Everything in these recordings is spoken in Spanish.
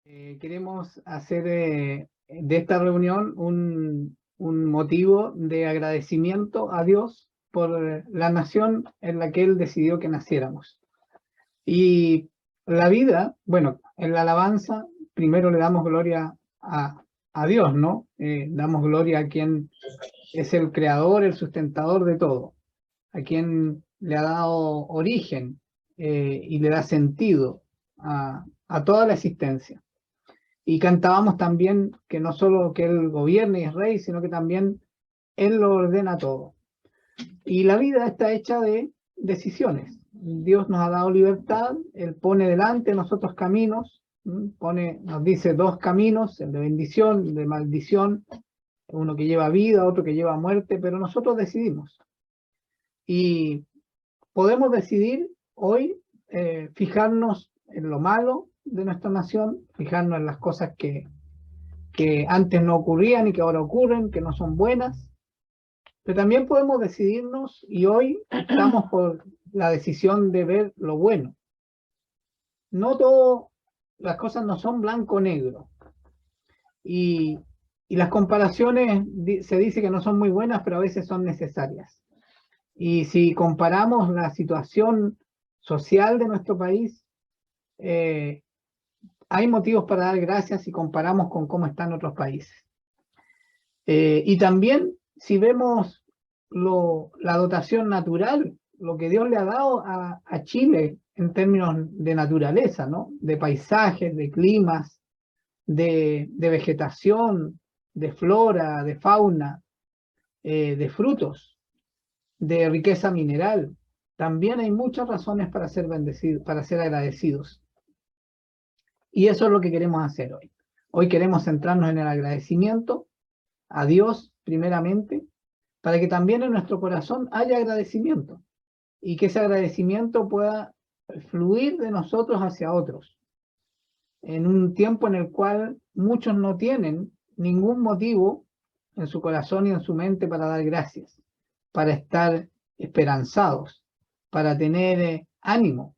Queremos hacer de esta reunión un motivo de agradecimiento a Dios por la nación en la que Él decidió que naciéramos. Y la vida, bueno, en la alabanza, primero le damos gloria a Dios, ¿no? Damos gloria a quien es el creador, el sustentador de todo, a quien le ha dado origen y le da sentido a toda la existencia. Y cantábamos también que no solo que Él gobierna y es rey, sino que también Él lo ordena todo. Y la vida está hecha de decisiones. Dios nos ha dado libertad, Él pone delante de nosotros caminos, nos dice dos caminos, el de bendición, el de maldición, uno que lleva vida, otro que lleva muerte, pero nosotros decidimos. Y podemos decidir hoy fijarnos en lo malo de nuestra nación, fijarnos en las cosas que antes no ocurrían y que ahora ocurren, que no son buenas, pero también podemos decidirnos y hoy estamos por la decisión de ver lo bueno. No todo, las cosas no son blanco-negro y las comparaciones se dice que no son muy buenas, pero a veces son necesarias. Y si comparamos la situación social de nuestro país, hay motivos para dar gracias si comparamos con cómo están otros países. Y también si vemos la dotación natural, lo que Dios le ha dado a Chile en términos de naturaleza, ¿no? De paisajes, de climas, de vegetación, de flora, de fauna, de frutos, de riqueza mineral. También hay muchas razones para ser bendecidos, para ser agradecidos. Y eso es lo que queremos hacer hoy. Hoy queremos centrarnos en el agradecimiento a Dios primeramente, para que también en nuestro corazón haya agradecimiento y que ese agradecimiento pueda fluir de nosotros hacia otros. En un tiempo en el cual muchos no tienen ningún motivo en su corazón y en su mente para dar gracias, para estar esperanzados, para tener ánimo.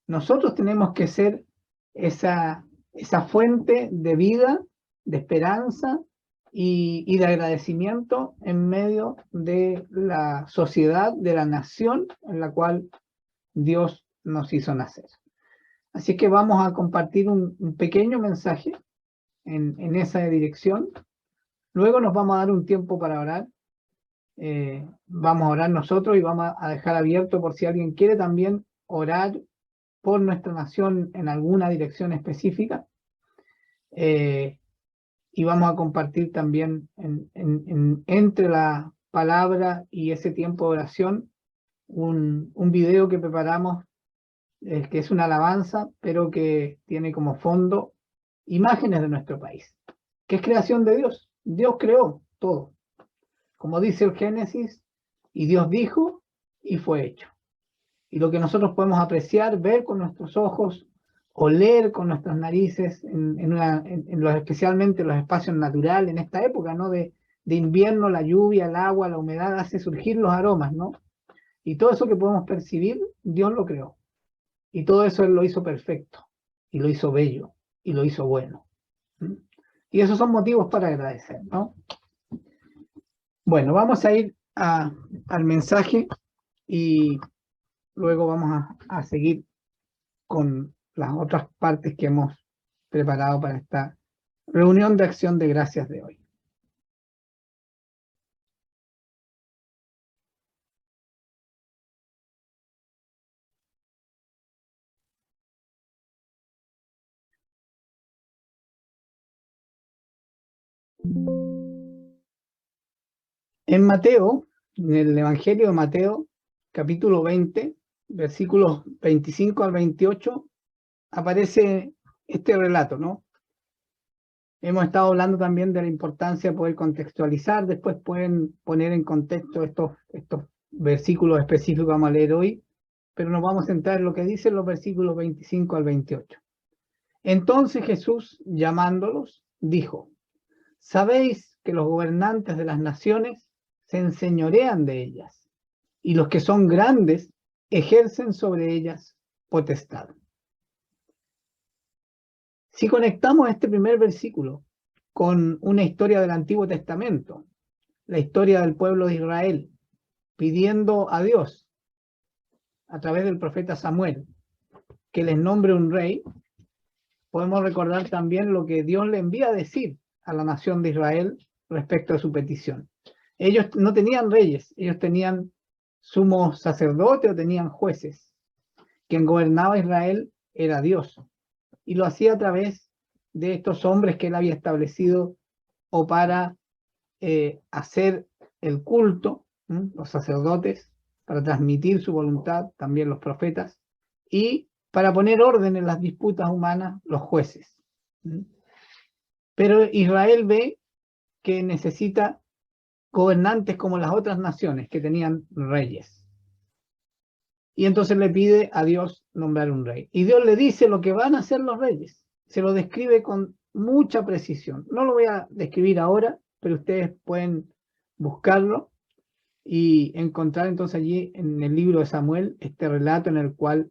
Nosotros tenemos que ser esa fuente de vida, de esperanza y de agradecimiento en medio de la sociedad, de la nación en la cual Dios nos hizo nacer. Así que vamos a compartir un pequeño mensaje en esa dirección. Luego nos vamos a dar un tiempo para orar. Vamos a orar nosotros y vamos a dejar abierto por si alguien quiere también orar por nuestra nación en alguna dirección específica. Y vamos a compartir también entre la palabra y ese tiempo de oración un video que preparamos, que es una alabanza, pero que tiene como fondo imágenes de nuestro país, que es creación de Dios. Dios creó todo, como dice el Génesis, y Dios dijo, y fue hecho. Y lo que nosotros podemos apreciar, ver con nuestros ojos, oler con nuestras narices, especialmente en los espacios naturales, en esta época, ¿no? de invierno, la lluvia, el agua, la humedad hace surgir los aromas, ¿no? Y todo eso que podemos percibir, Dios lo creó. Y todo eso Él lo hizo perfecto, y lo hizo bello, y lo hizo bueno. Y esos son motivos para agradecer, ¿no? Bueno, vamos a ir al mensaje y luego vamos a seguir con las otras partes que hemos preparado para esta reunión de acción de gracias de hoy. En Mateo, en el Evangelio de Mateo, capítulo 20, versículos 25 al 28, aparece este relato, ¿no? Hemos estado hablando también de la importancia de poder contextualizar, después pueden poner en contexto estos versículos específicos que vamos a leer hoy, pero nos vamos a centrar en lo que dicen los versículos 25 al 28. Entonces Jesús, llamándolos, dijo: ¿sabéis que los gobernantes de las naciones se enseñorean de ellas, y los que son grandes ejercen sobre ellas potestad? Si conectamos este primer versículo con una historia del Antiguo Testamento, la historia del pueblo de Israel, pidiendo a Dios, a través del profeta Samuel, que les nombre un rey, podemos recordar también lo que Dios le envía a decir a la nación de Israel respecto a su petición. Ellos no tenían reyes, ellos tenían sumos sacerdotes o tenían jueces. Quien gobernaba Israel era Dios, y lo hacía a través de estos hombres que él había establecido o para hacer el culto, los sacerdotes, para transmitir su voluntad, también los profetas, y para poner orden en las disputas humanas, los jueces. Pero Israel ve que necesita gobernantes como las otras naciones que tenían reyes. Y entonces le pide a Dios nombrar un rey. Y Dios le dice lo que van a hacer los reyes. Se lo describe con mucha precisión. No lo voy a describir ahora, pero ustedes pueden buscarlo y encontrar entonces allí en el libro de Samuel este relato en el cual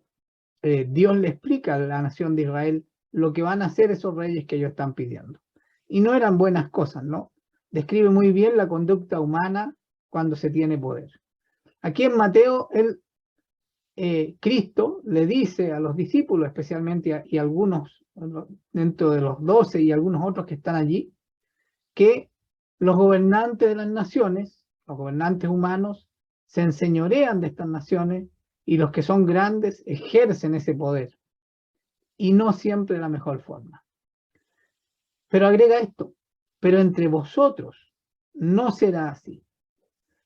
Dios le explica a la nación de Israel lo que van a hacer esos reyes que ellos están pidiendo. Y no eran buenas cosas, ¿no? Describe muy bien la conducta humana cuando se tiene poder. Aquí en Mateo, Cristo le dice a los discípulos especialmente y algunos dentro de los 12 y algunos otros que están allí, que los gobernantes de las naciones, los gobernantes humanos, se enseñorean de estas naciones y los que son grandes ejercen ese poder, y no siempre de la mejor forma. Pero agrega esto, pero entre vosotros no será así,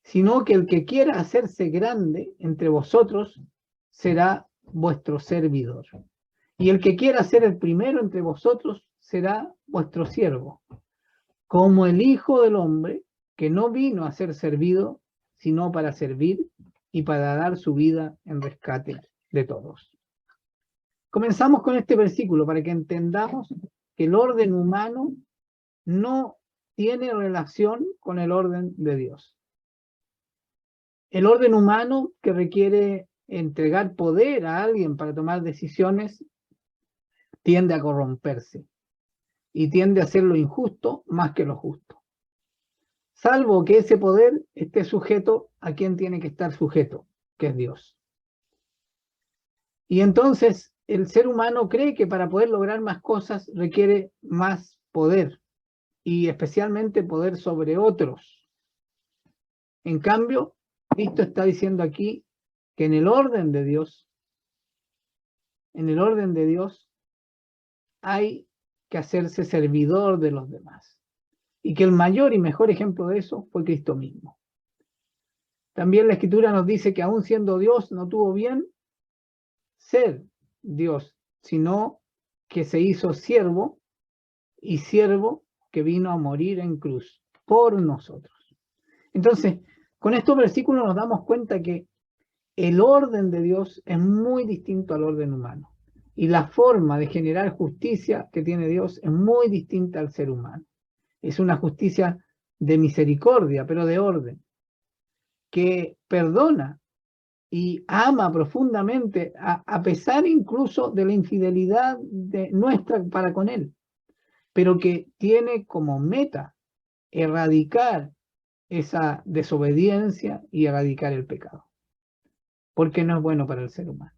sino que el que quiera hacerse grande entre vosotros será vuestro servidor, y el que quiera ser el primero entre vosotros será vuestro siervo, como el Hijo del Hombre, que no vino a ser servido, sino para servir y para dar su vida en rescate de todos. Comenzamos con este versículo para que entendamos que el orden humano no tiene relación con el orden de Dios. El orden humano que requiere entregar poder a alguien para tomar decisiones tiende a corromperse y tiende a hacer lo injusto más que lo justo. Salvo que ese poder esté sujeto a quien tiene que estar sujeto, que es Dios. Y entonces el ser humano cree que para poder lograr más cosas requiere más poder, y especialmente poder sobre otros. En cambio, Cristo está diciendo aquí que en el orden de Dios hay que hacerse servidor de los demás. Y que el mayor y mejor ejemplo de eso fue Cristo mismo. También la Escritura nos dice que aún siendo Dios no tuvo bien ser Dios, sino que se hizo siervo, y siervo que vino a morir en cruz por nosotros. Entonces, con estos versículos nos damos cuenta que el orden de Dios es muy distinto al orden humano. Y la forma de generar justicia que tiene Dios es muy distinta al ser humano. Es una justicia de misericordia, pero de orden, que perdona y ama profundamente, a pesar incluso de la infidelidad nuestra para con Él, pero que tiene como meta erradicar esa desobediencia y erradicar el pecado, porque no es bueno para el ser humano.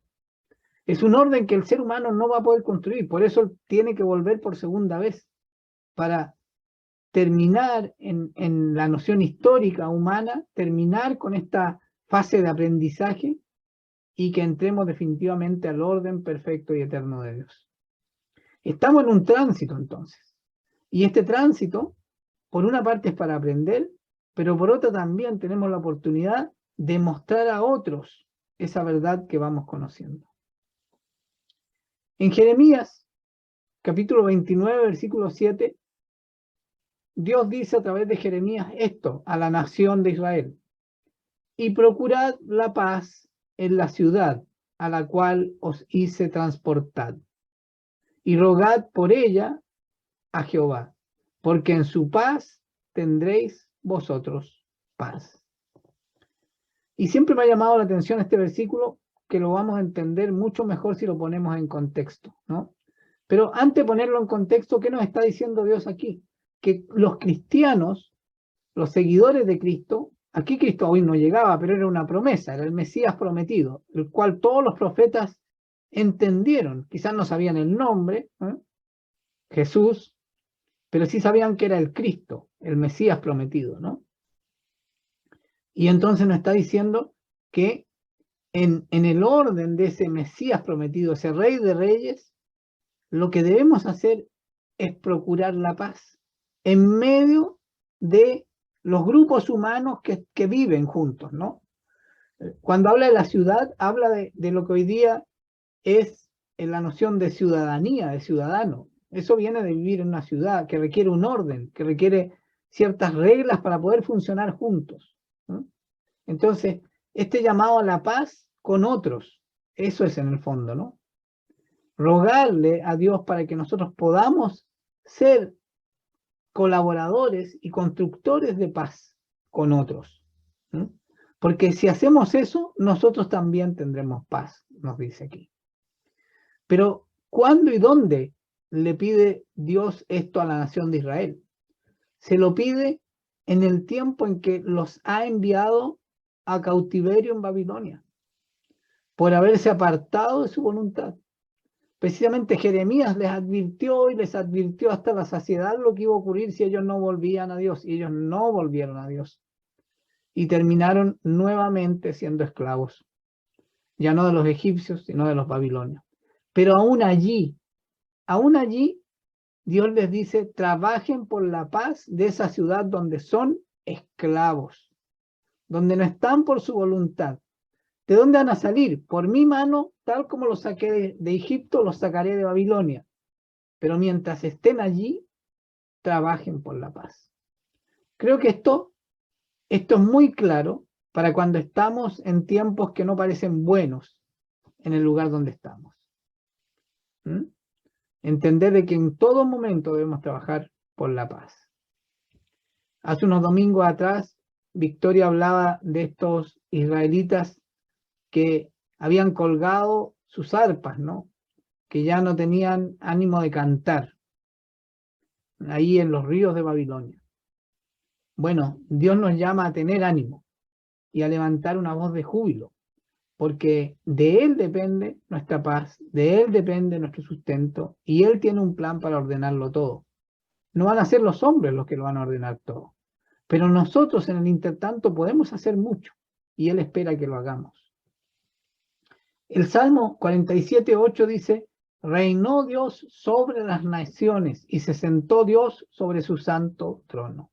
Es un orden que el ser humano no va a poder construir, por eso tiene que volver por segunda vez, para terminar en la noción histórica humana, terminar con esta fase de aprendizaje y que entremos definitivamente al orden perfecto y eterno de Dios. Estamos en un tránsito entonces, y este tránsito, por una parte es para aprender, pero por otra también tenemos la oportunidad de mostrar a otros esa verdad que vamos conociendo. En Jeremías, capítulo 29, versículo 7, Dios dice a través de Jeremías esto a la nación de Israel: y procurad la paz en la ciudad a la cual os hice transportar, y rogad por ella a Jehová, porque en su paz tendréis vosotros paz. Y siempre me ha llamado la atención este versículo, que lo vamos a entender mucho mejor si lo ponemos en contexto, ¿no? Pero antes de ponerlo en contexto, ¿qué nos está diciendo Dios aquí? Que los cristianos, los seguidores de Cristo, aquí Cristo aún no llegaba, pero era una promesa, era el Mesías prometido, el cual todos los profetas entendieron, quizás no sabían el nombre, Jesús, pero sí sabían que era el Cristo, el Mesías prometido, ¿no? Y entonces nos está diciendo que en el orden de ese Mesías prometido, ese Rey de Reyes, lo que debemos hacer es procurar la paz en medio de los grupos humanos que viven juntos, ¿no? Cuando habla de la ciudad, habla de lo que hoy día es en la noción de ciudadanía, de ciudadano. Eso viene de vivir en una ciudad que requiere un orden, que requiere ciertas reglas para poder funcionar juntos, ¿no? Entonces, este llamado a la paz con otros, eso es en el fondo, ¿no? Rogarle a Dios para que nosotros podamos ser colaboradores y constructores de paz con otros, ¿no? Porque si hacemos eso, nosotros también tendremos paz, nos dice aquí. Pero, ¿cuándo y dónde le pide Dios esto a la nación de Israel? Se lo pide en el tiempo en que los ha enviado a cautiverio en Babilonia, por haberse apartado de su voluntad. Precisamente Jeremías les advirtió y les advirtió hasta la saciedad lo que iba a ocurrir si ellos no volvían a Dios, y ellos no volvieron a Dios. Y terminaron nuevamente siendo esclavos, ya no de los egipcios, sino de los babilonios. Pero aún allí, Dios les dice, trabajen por la paz de esa ciudad donde son esclavos, donde no están por su voluntad. ¿De dónde van a salir? Por mi mano, tal como los saqué de Egipto, los sacaré de Babilonia. Pero mientras estén allí, trabajen por la paz. Creo que esto es muy claro para cuando estamos en tiempos que no parecen buenos en el lugar donde estamos. Entender de que en todo momento debemos trabajar por la paz. Hace unos domingos atrás, Victoria hablaba de estos israelitas que habían colgado sus arpas, ¿no? Que ya no tenían ánimo de cantar ahí en los ríos de Babilonia. Bueno, Dios nos llama a tener ánimo y a levantar una voz de júbilo, porque de Él depende nuestra paz, de Él depende nuestro sustento, y Él tiene un plan para ordenarlo todo. No van a ser los hombres los que lo van a ordenar todo, pero nosotros en el intertanto podemos hacer mucho, y Él espera que lo hagamos. El Salmo 47:8 dice, reinó Dios sobre las naciones y se sentó Dios sobre su santo trono.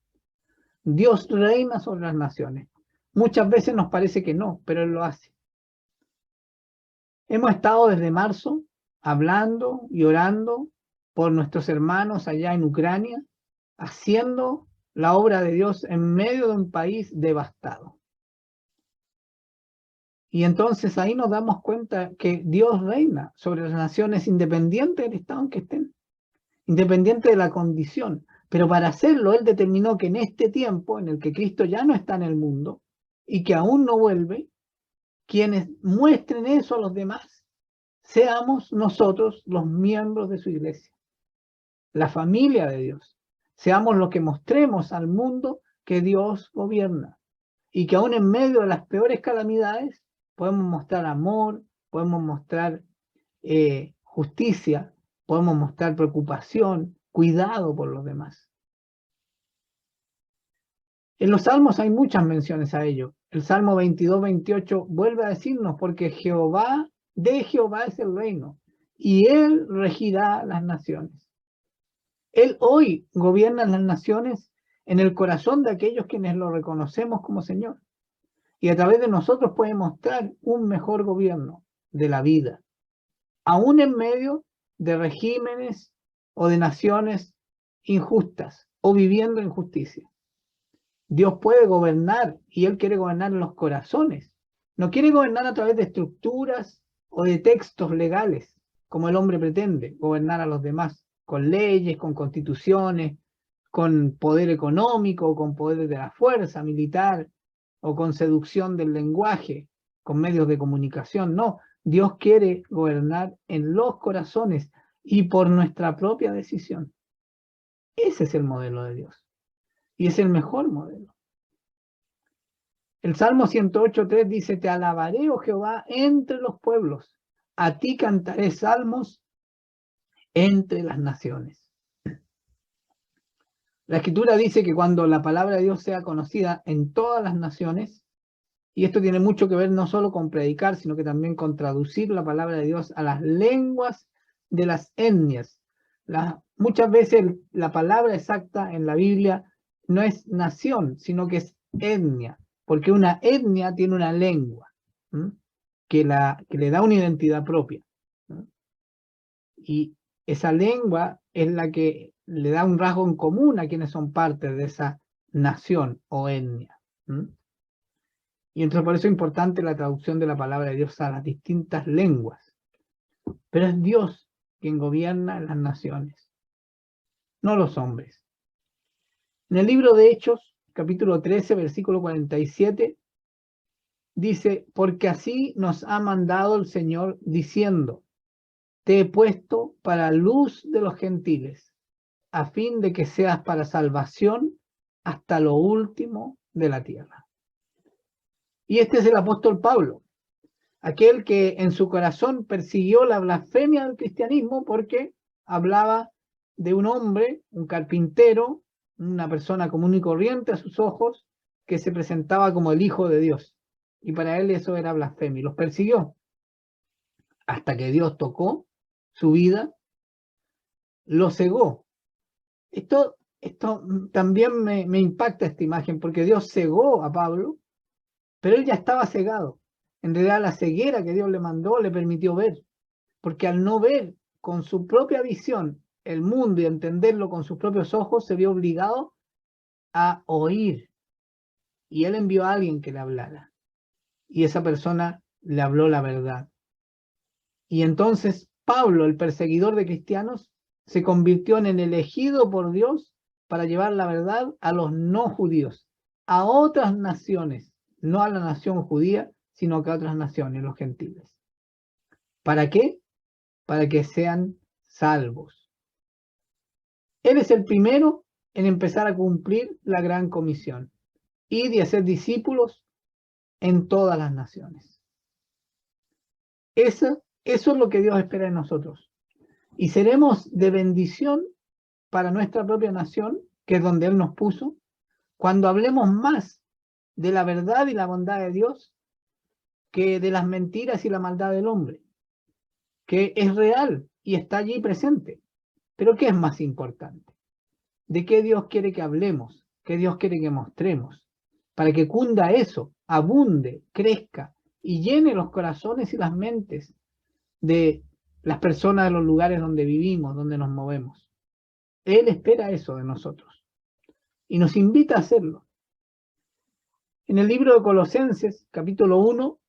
Dios reina sobre las naciones. Muchas veces nos parece que no, pero Él lo hace. Hemos estado desde marzo hablando y orando por nuestros hermanos allá en Ucrania, haciendo la obra de Dios en medio de un país devastado. Y entonces ahí nos damos cuenta que Dios reina sobre las naciones independiente del estado en que estén, independiente de la condición. Pero para hacerlo, Él determinó que en este tiempo en el que Cristo ya no está en el mundo y que aún no vuelve, quienes muestren eso a los demás, seamos nosotros los miembros de su iglesia, la familia de Dios. Seamos los que mostremos al mundo que Dios gobierna y que aún en medio de las peores calamidades podemos mostrar amor, podemos mostrar justicia, podemos mostrar preocupación, cuidado por los demás. En los salmos hay muchas menciones a ello. El Salmo 22:28 vuelve a decirnos, porque de Jehová es el reino, y Él regirá las naciones. Él hoy gobierna las naciones en el corazón de aquellos quienes lo reconocemos como Señor. Y a través de nosotros puede mostrar un mejor gobierno de la vida, aún en medio de regímenes o de naciones injustas o viviendo injusticia. Dios puede gobernar y Él quiere gobernar en los corazones. No quiere gobernar a través de estructuras o de textos legales, como el hombre pretende gobernar a los demás, con leyes, con constituciones, con poder económico, con poder de la fuerza militar, o con seducción del lenguaje, con medios de comunicación. No, Dios quiere gobernar en los corazones, y por nuestra propia decisión. Ese es el modelo de Dios. Y es el mejor modelo. El Salmo 108:3 dice: te alabaré, oh Jehová, entre los pueblos. A ti cantaré salmos entre las naciones. La Escritura dice que cuando la palabra de Dios sea conocida en todas las naciones, y esto tiene mucho que ver no solo con predicar, sino que también con traducir la palabra de Dios a las lenguas de las etnias. Muchas veces la palabra exacta en la Biblia no es nación, sino que es etnia, porque una etnia tiene una lengua que le da una identidad propia. Y esa lengua es la que le da un rasgo en común a quienes son parte de esa nación o etnia. Y entonces por eso es importante la traducción de la palabra de Dios a las distintas lenguas. Pero es Dios quien gobierna las naciones, no los hombres. En el libro de Hechos, capítulo 13, versículo 47, dice: porque así nos ha mandado el Señor, diciendo: te he puesto para luz de los gentiles, a fin de que seas para salvación hasta lo último de la tierra. Y este es el apóstol Pablo, aquel que en su corazón persiguió la blasfemia del cristianismo porque hablaba de un hombre, un carpintero, una persona común y corriente a sus ojos, que se presentaba como el Hijo de Dios. Y para él eso era blasfemia. Y los persiguió hasta que Dios tocó su vida, lo cegó. Esto también me impacta esta imagen, porque Dios cegó a Pablo, pero él ya estaba cegado. En realidad la ceguera que Dios le mandó le permitió ver, porque al no ver con su propia visión el mundo y entenderlo con sus propios ojos, se vio obligado a oír. Y él envió a alguien que le hablara. Y esa persona le habló la verdad. Y entonces Pablo, el perseguidor de cristianos, se convirtió en el elegido por Dios para llevar la verdad a los no judíos, a otras naciones, no a la nación judía, sino que a otras naciones, los gentiles. ¿Para qué? Para que sean salvos. Él es el primero en empezar a cumplir la gran comisión, ir y hacer discípulos en todas las naciones. Eso es lo que Dios espera de nosotros. Y seremos de bendición para nuestra propia nación, que es donde Él nos puso, cuando hablemos más de la verdad y la bondad de Dios que de las mentiras y la maldad del hombre, que es real y está allí presente. Pero ¿qué es más importante? ¿De qué Dios quiere que hablemos? ¿Qué Dios quiere que mostremos? Para que cunda eso, abunde, crezca y llene los corazones y las mentes de las personas de los lugares donde vivimos, donde nos movemos. Él espera eso de nosotros y nos invita a hacerlo. En el libro de Colosenses, capítulo 1,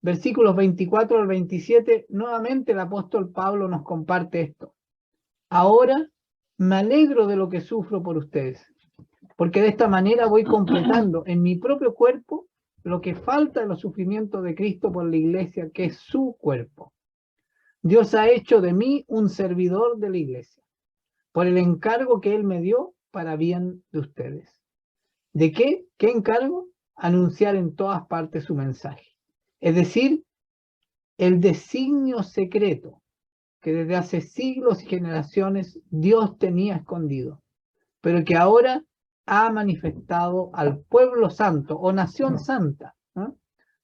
versículos 24 al 27, nuevamente el apóstol Pablo nos comparte esto. Ahora me alegro de lo que sufro por ustedes, porque de esta manera voy completando en mi propio cuerpo lo que falta de los sufrimientos de Cristo por la iglesia, que es su cuerpo. Dios ha hecho de mí un servidor de la iglesia, por el encargo que Él me dio para bien de ustedes. ¿De qué? ¿Qué encargo? Anunciar en todas partes su mensaje. Es decir, el designio secreto que desde hace siglos y generaciones Dios tenía escondido, pero que ahora ha manifestado al pueblo santo o nación santa.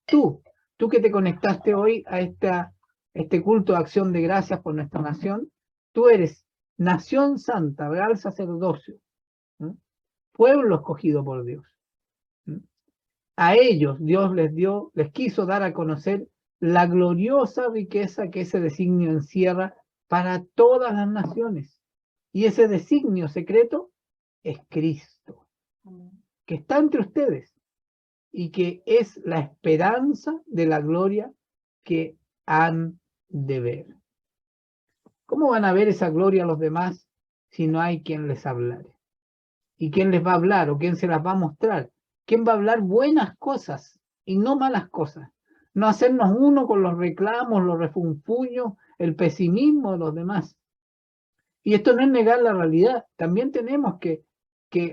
Tú que te conectaste hoy a este culto de acción de gracias por nuestra nación, tú eres nación santa, real sacerdocio, pueblo escogido por Dios. A ellos Dios les quiso dar a conocer la gloriosa riqueza que ese designio encierra para todas las naciones. Y ese designio secreto es Cristo, que está entre ustedes y que es la esperanza de la gloria que han de ver. ¿Cómo van a ver esa gloria a los demás si no hay quien les hablare? ¿Y quién les va a hablar o quién se las va a mostrar? ¿Quién va a hablar buenas cosas y no malas cosas? No hacernos uno con los reclamos, los refunfuños, el pesimismo de los demás, Y esto no es negar la realidad, también tenemos que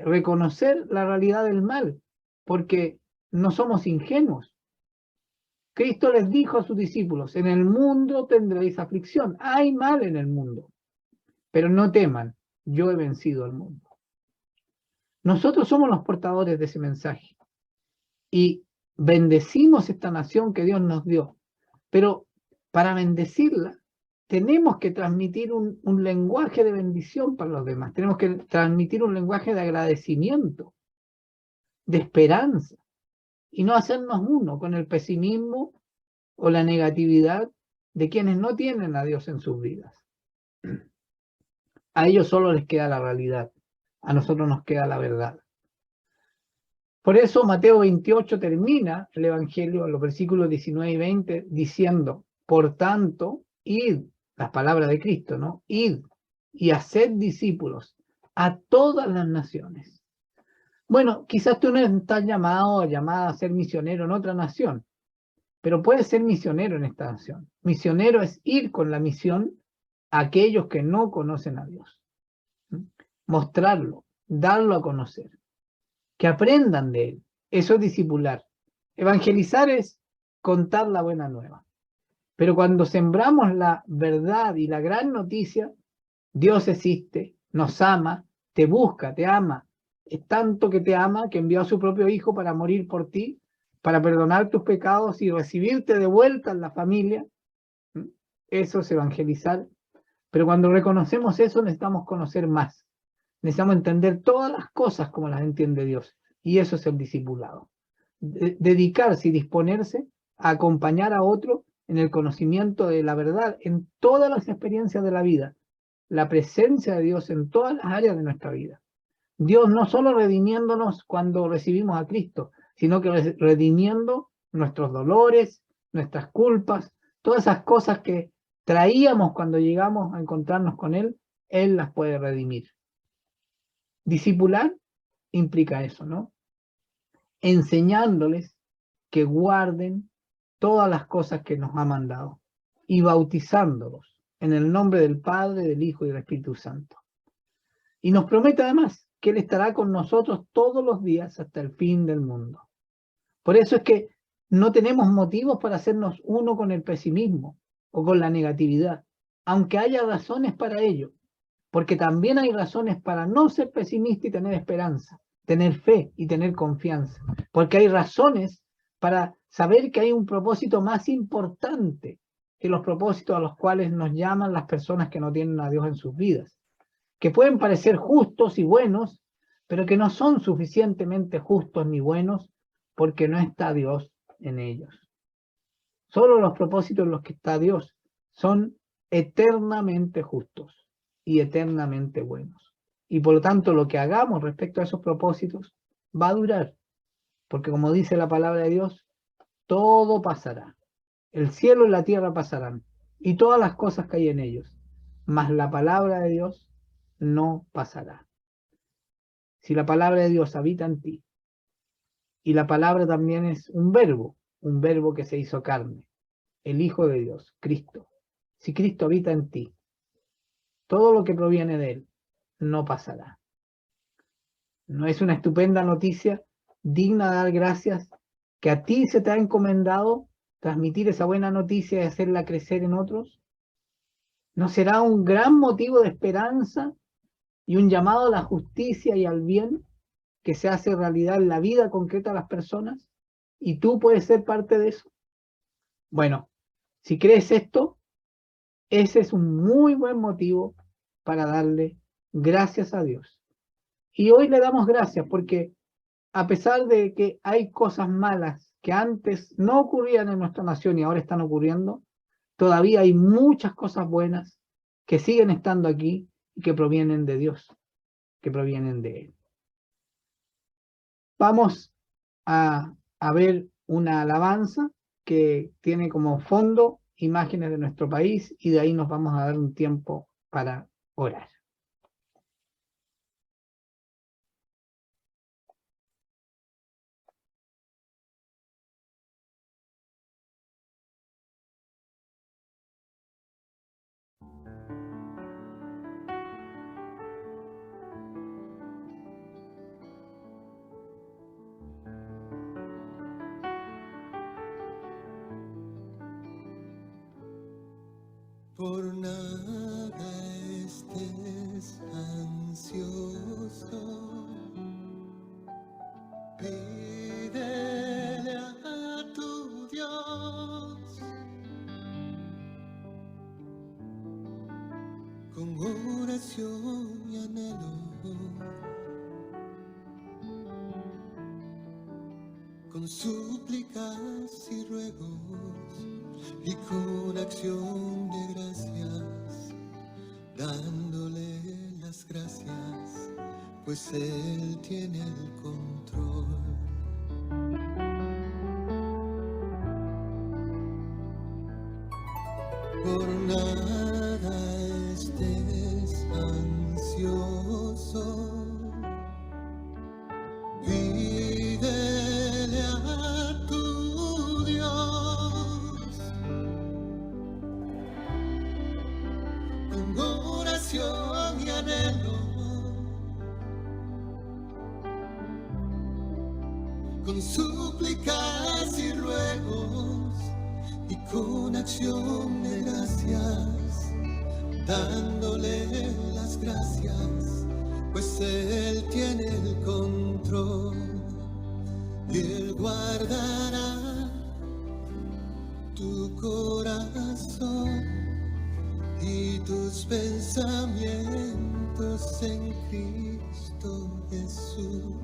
reconocer la realidad del mal, porque no somos ingenuos. Cristo les dijo a sus discípulos, en el mundo tendréis aflicción, hay mal en el mundo, pero no teman, yo he vencido al mundo. Nosotros somos los portadores de ese mensaje y bendecimos esta nación que Dios nos dio, pero para bendecirla tenemos que transmitir un lenguaje de bendición para los demás, tenemos que transmitir un lenguaje de agradecimiento, de esperanza, y no hacernos uno con el pesimismo o la negatividad de quienes no tienen a Dios en sus vidas. A ellos solo les queda la realidad, a nosotros nos queda la verdad. Por eso Mateo 28 termina el Evangelio en los versículos 19 y 20 diciendo, por tanto, id, las palabras de Cristo, ¿no? Id y haced discípulos a todas las naciones. Bueno, quizás tú no estás llamado o llamada a ser misionero en otra nación, pero puedes ser misionero en esta nación. Misionero es ir con la misión a aquellos que no conocen a Dios. Mostrarlo, darlo a conocer, que aprendan de él. Eso es discipular. Evangelizar es contar la buena nueva. Pero cuando sembramos la verdad y la gran noticia, Dios existe, nos ama, te busca, te ama. Es tanto que te ama que envió a su propio Hijo para morir por ti, para perdonar tus pecados y recibirte de vuelta en la familia. Eso es evangelizar. Pero cuando reconocemos eso, necesitamos conocer más. Necesitamos entender todas las cosas como las entiende Dios. Y eso es el discipulado. Dedicarse y disponerse a acompañar a otro en el conocimiento de la verdad en todas las experiencias de la vida. La presencia de Dios en todas las áreas de nuestra vida. Dios no solo redimiéndonos cuando recibimos a Cristo, sino que redimiendo nuestros dolores, nuestras culpas, todas esas cosas que traíamos cuando llegamos a encontrarnos con Él, Él las puede redimir. Discipular implica eso, ¿no? Enseñándoles que guarden todas las cosas que nos ha mandado y bautizándolos en el nombre del Padre, del Hijo y del Espíritu Santo. Y nos promete además que Él estará con nosotros todos los días hasta el fin del mundo. Por eso es que no tenemos motivos para hacernos uno con el pesimismo o con la negatividad, aunque haya razones para ello, porque también hay razones para no ser pesimista y tener esperanza, tener fe y tener confianza, porque hay razones para saber que hay un propósito más importante que los propósitos a los cuales nos llaman las personas que no tienen a Dios en sus vidas, que pueden parecer justos y buenos, pero que no son suficientemente justos ni buenos porque no está Dios en ellos. Solo los propósitos en los que está Dios son eternamente justos y eternamente buenos. Y por lo tanto, lo que hagamos respecto a esos propósitos va a durar, porque como dice la palabra de Dios, todo pasará. El cielo y la tierra pasarán, y todas las cosas que hay en ellos, mas la palabra de Dios no pasará. Si la palabra de Dios habita en ti, y la palabra también es un verbo que se hizo carne, el Hijo de Dios, Cristo. Si Cristo habita en ti, todo lo que proviene de Él no pasará. ¿No es una estupenda noticia, digna de dar gracias, que a ti se te ha encomendado transmitir esa buena noticia y hacerla crecer en otros? ¿No será un gran motivo de esperanza y un llamado a la justicia y al bien que se hace realidad en la vida concreta de las personas? ¿Y tú puedes ser parte de eso? Bueno, si crees esto, ese es un muy buen motivo para darle gracias a Dios. Y hoy le damos gracias porque a pesar de que hay cosas malas que antes no ocurrían en nuestra nación y ahora están ocurriendo, todavía hay muchas cosas buenas que siguen estando aquí y que provienen de Dios, que provienen de Él. Vamos a ver una alabanza que tiene como fondo imágenes de nuestro país y de ahí nos vamos a dar un tiempo para orar. Por nada estés ansioso, pídele a tu Dios con oración y anhelo, con súplicas y ruegos y con acción de gracias, dándole las gracias, pues Él tiene el control. Por nada estés ansioso, pídele a tu Dios con oración y anhelo, con súplicas y ruegos y con acción de gracias, dándole las gracias, pues Él tiene el control y Él guardará tu corazón y tus pensamientos en Cristo Jesús.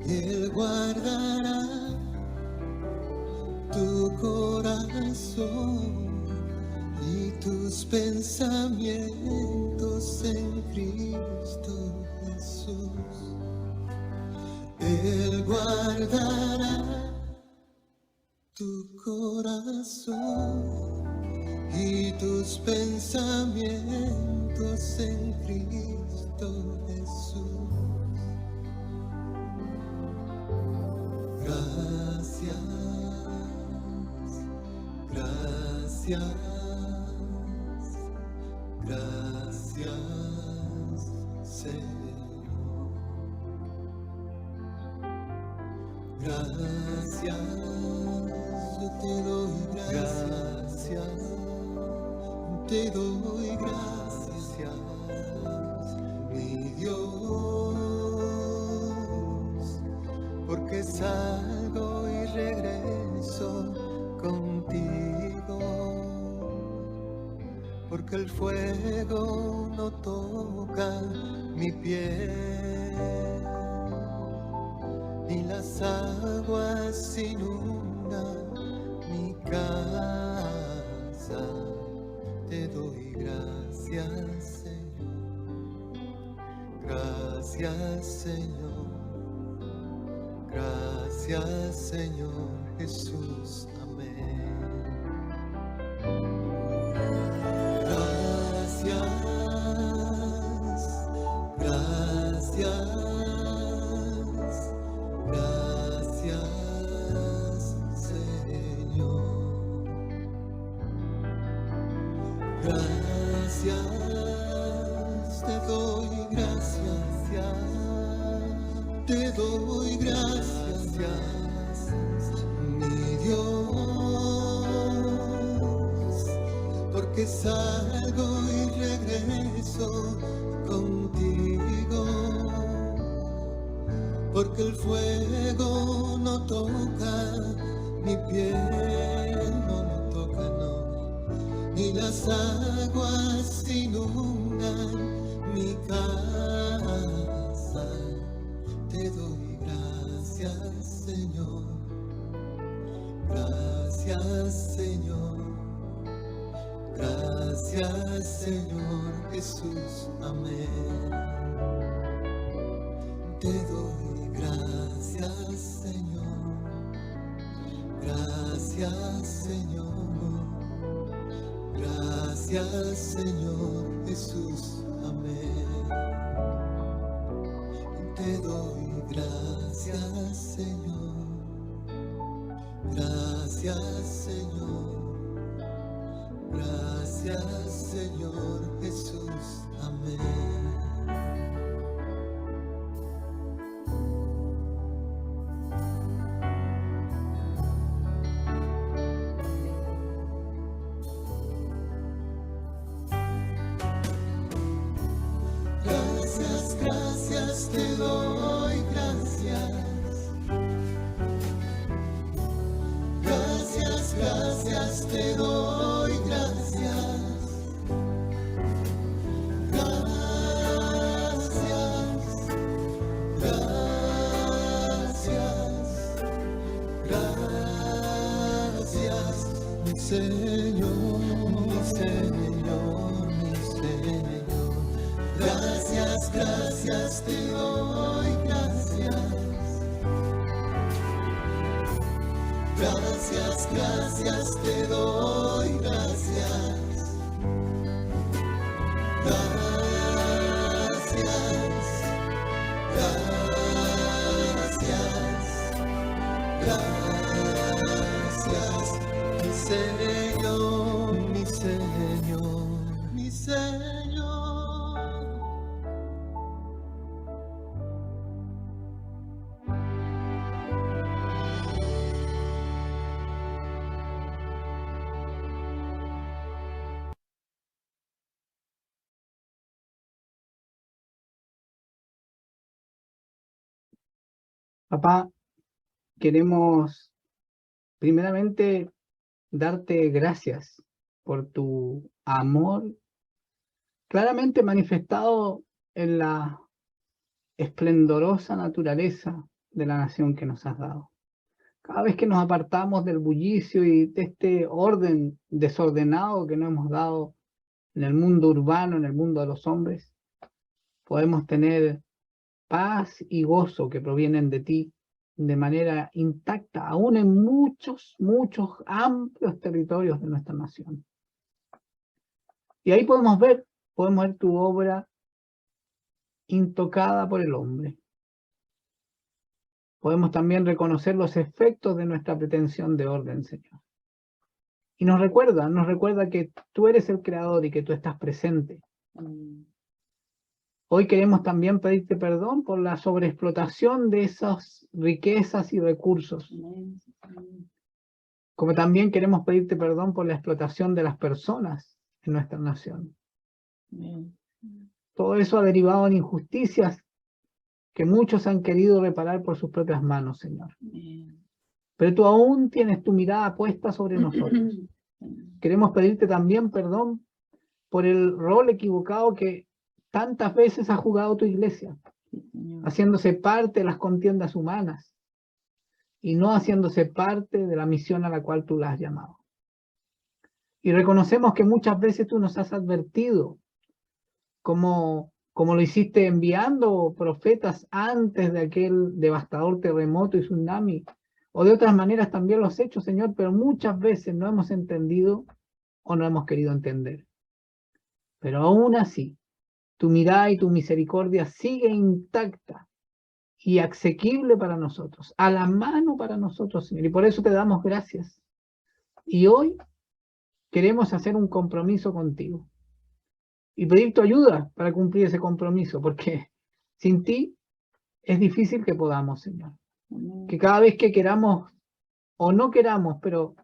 Él guardará tu corazón y tus pensamientos en Cristo Jesús. Él guardará tu corazón y tus pensamientos en Cristo Jesús. Gracias, gracias, gracias, Señor. Gracias, yo te doy gracias, te doy gracias, mi Dios, porque salgo y regreso contigo, porque el fuego no toca mi piel, ni las aguas inundan mi casa. Te doy gracias, Señor. Gracias, Señor. Gracias, Señor Jesús. Amén. Gracias, gracias. Gracias, Señor. Gracias, te doy gracias, te doy gracias, mi Dios, porque salgo y regreso contigo, porque el fuego no toca mi piel, no toca, no, ni las aguas inundan mi casa. Te doy gracias, Señor. Gracias, Señor. Gracias, Señor Jesús. Amén. Te doy gracias, Señor. Gracias, Señor. Gracias, Señor Jesús. Amén. Te doy gracias, Señor. Gracias, Señor. Gracias, Señor Jesús. Amén. gracias te doy, gracias. Señor, mi Señor, mi Señor, gracias, gracias te doy, gracias. Gracias, gracias te doy, gracias. Gracias, gracias, gracias. Mi Señor, mi Señor, mi Señor. Papá, queremos primeramente darte gracias por tu amor claramente manifestado en la esplendorosa naturaleza de la nación que nos has dado. Cada vez que nos apartamos del bullicio y de este orden desordenado que nos hemos dado en el mundo urbano, en el mundo de los hombres, podemos tener paz y gozo que provienen de ti de manera intacta, aún en muchos, muchos amplios territorios de nuestra nación. Y ahí podemos ver tu obra intocada por el hombre. Podemos también reconocer los efectos de nuestra pretensión de orden, Señor. Y nos recuerda que tú eres el creador y que tú estás presente. Hoy queremos también pedirte perdón por la sobreexplotación de esas riquezas y recursos. Como también queremos pedirte perdón por la explotación de las personas en nuestra nación. Todo eso ha derivado en injusticias que muchos han querido reparar por sus propias manos, Señor. Pero tú aún tienes tu mirada puesta sobre nosotros. Queremos pedirte también perdón por el rol equivocado que tantas veces ha jugado tu iglesia, haciéndose parte de las contiendas humanas y no haciéndose parte de la misión a la cual tú la has llamado. Y reconocemos que muchas veces tú nos has advertido, como lo hiciste enviando profetas antes de aquel devastador terremoto y tsunami, o de otras maneras también lo has hecho, Señor, pero muchas veces no hemos entendido o no hemos querido entender. Pero aún así, tu mirada y tu misericordia sigue intacta y asequible para nosotros, a la mano para nosotros, Señor. Y por eso te damos gracias. Y hoy queremos hacer un compromiso contigo y pedir tu ayuda para cumplir ese compromiso, porque sin ti es difícil que podamos, Señor. Que cada vez que queramos o no queramos, pero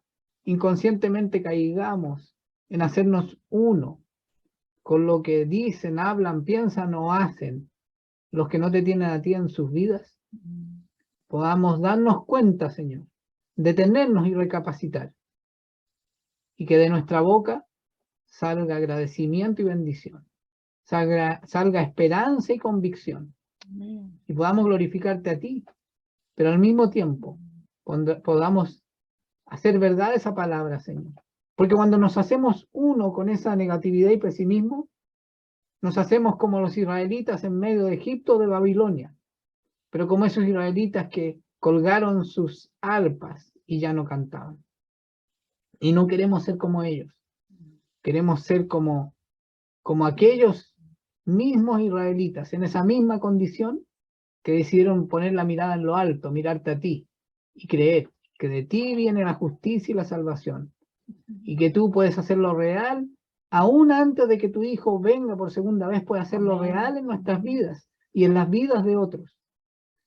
inconscientemente caigamos en hacernos uno con lo que dicen, hablan, piensan o hacen los que no te tienen a ti en sus vidas, podamos darnos cuenta, Señor, detenernos y recapacitar, y que de nuestra boca salga agradecimiento y bendición, salga esperanza y convicción, y podamos glorificarte a ti, pero al mismo tiempo podamos hacer verdad esa palabra, Señor. Porque cuando nos hacemos uno con esa negatividad y pesimismo, nos hacemos como los israelitas en medio de Egipto o de Babilonia, pero como esos israelitas que colgaron sus arpas y ya no cantaban. Y no queremos ser como ellos, queremos ser como aquellos mismos israelitas, en esa misma condición, que decidieron poner la mirada en lo alto, mirarte a ti, y creer que de ti viene la justicia y la salvación, y que tú puedes hacerlo real, aún antes de que tu Hijo venga por segunda vez, puede hacerlo real en nuestras vidas y en las vidas de otros.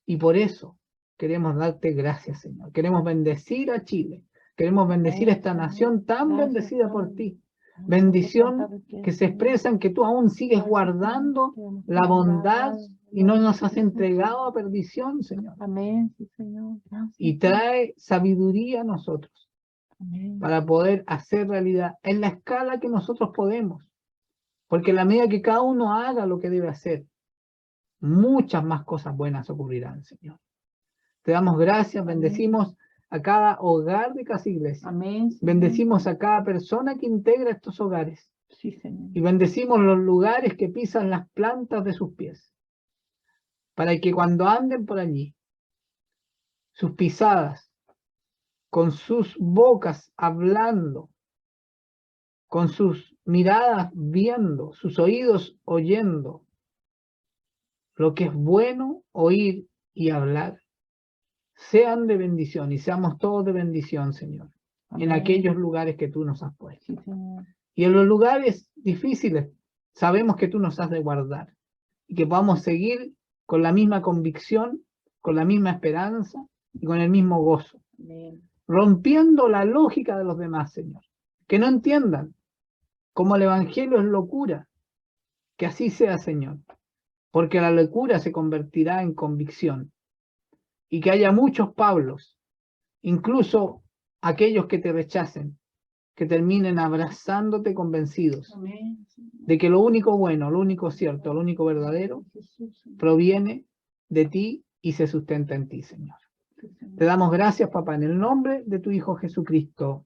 Y por eso queremos darte gracias, Señor. Queremos bendecir a Chile, queremos bendecir a esta nación tan bendecida por ti. Bendición que se expresa en que tú aún sigues guardando la bondad y no nos has entregado a perdición, Señor. Amén, sí, Señor. Gracias. Y trae sabiduría a nosotros Amén. para poder hacer realidad en la escala que nosotros podemos. Porque en la medida que cada uno haga lo que debe hacer, muchas más cosas buenas ocurrirán, Señor. Te damos gracias, bendecimos a cada hogar de Casa Iglesia. Amén. Señor. Bendecimos a cada persona que integra estos hogares. Sí, Señor. Y bendecimos los lugares que pisan las plantas de sus pies. Para que cuando anden por allí, sus pisadas, con sus bocas hablando, con sus miradas viendo, sus oídos oyendo, lo que es bueno oír y hablar, sean de bendición y seamos todos de bendición, Señor, en Amén. aquellos lugares que tú nos has puesto. Sí, Señor. Y en los lugares difíciles, sabemos que tú nos has de guardar y que podamos seguir con la misma convicción, con la misma esperanza y con el mismo gozo, Amén. rompiendo la lógica de los demás, Señor. Que no entiendan como el Evangelio es locura, que así sea, Señor, porque la locura se convertirá en convicción y que haya muchos Pablos, incluso aquellos que te rechacen, que terminen abrazándote convencidos Amén. Señor. de que lo único bueno, lo único cierto, lo único verdadero Jesús, Señor. proviene de ti y se sustenta en ti, Señor. Sí, Señor. Te damos gracias, papá, en el nombre de tu Hijo Jesucristo.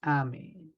Amén.